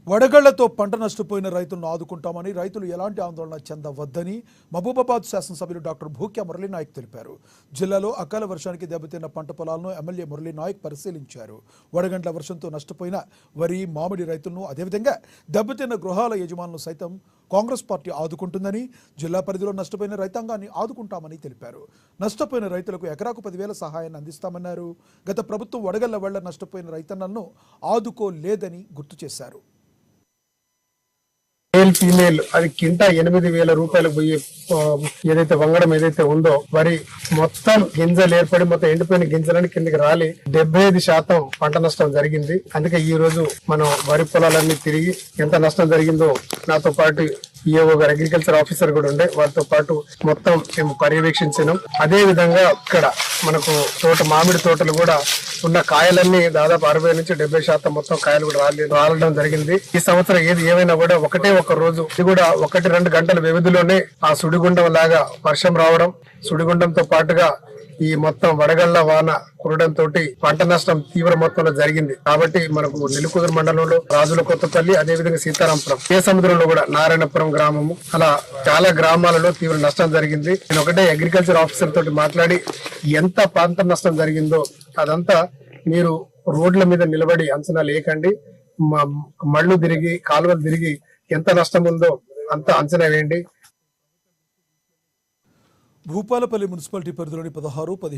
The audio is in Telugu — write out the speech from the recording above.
వడగళ్లతో పంట నష్టపోయిన రైతులను ఆదుకుంటామని, రైతులు ఎలాంటి ఆందోళన చెందవద్దని మహబూబాబాద్ శాసనసభ్యులు డాక్టర్ భూక్యా మురళీనాయక్ తెలిపారు. జిల్లాలో అకాల వర్షానికి దెబ్బతిన్న పంట పొలాలను ఎమ్మెల్యే మురళీనాయక్ పరిశీలించారు. వడగండ్ల వర్షంతో నష్టపోయిన వరి, మామిడి రైతులను, అదేవిధంగా దెబ్బతిన్న గృహాల యజమానులను సైతం కాంగ్రెస్ పార్టీ ఆదుకుంటుందని, జిల్లా పరిధిలో నష్టపోయిన రైతాంగాన్ని ఆదుకుంటామని తెలిపారు. నష్టపోయిన రైతులకు ఎకరాకు 10,000 సహాయాన్ని అందిస్తామన్నారు. గత ప్రభుత్వం వడగళ్ల వల్ల నష్టపోయిన రైతన్నలను ఆదుకోలేదని గుర్తు చేశారు. మేల్ ఫీమేల్ అది కింటా 8,000 రూపాయలు పోయి ఏదైతే వంగడం ఏదైతే ఉందో, వరి మొత్తం గింజలు ఏర్పడి మొత్తం ఎండిపోయిన గింజలని కిందకి రాలి 75% పంట నష్టం జరిగింది. అందుకే ఈ రోజు మనం వరి పొలాలన్నీ తిరిగి ఎంత నష్టం జరిగిందో నాతో పాటు ఈఓ గారు, అగ్రికల్చర్ ఆఫీసర్ కూడా ఉండే, వారితో పాటు మొత్తం మేము పర్యవేక్షించినాం. అదే విధంగా ఇక్కడ మనకు మామిడి తోటలు కూడా ఉన్న కాయలన్నీ దాదాపు 60 నుంచి 70% మొత్తం కాయలు కూడా రాలడం జరిగింది. ఈ సంవత్సరం ఏమైనా కూడా ఒకటే ఒక రోజు, ఇది కూడా 1-2 గంటల వ్యవధిలోనే ఆ సుడిగుండం లాగా వర్షం రావడం, సుడిగుండంతో పాటుగా ఈ మొత్తం వడగళ్ల వాన కురడంతో పంట నష్టం తీవ్ర మొత్తంలో జరిగింది. కాబట్టి మనకు నెల్లికుదురు మండలంలో రాజుల కొత్తపల్లి, అదేవిధంగా సీతారాంపురం, ఏ సముద్రంలో కూడా నారాయణపురం గ్రామము, అలా చాలా గ్రామాలలో తీవ్ర నష్టం జరిగింది. నేను ఒకటే అగ్రికల్చర్ ఆఫీసర్ తోటి మాట్లాడి ఎంత పంట నష్టం జరిగిందో అదంతా మీరు రోడ్ల మీద నిలబడి అంచనా లేకండి, మళ్ళు తిరిగి కాలువలు తిరిగి ఎంత నష్టం ఉందో అంత అంచనా వేయండి. భూపాలపల్లి మున్సిపాలిటీ పరిధిలోని 16, 15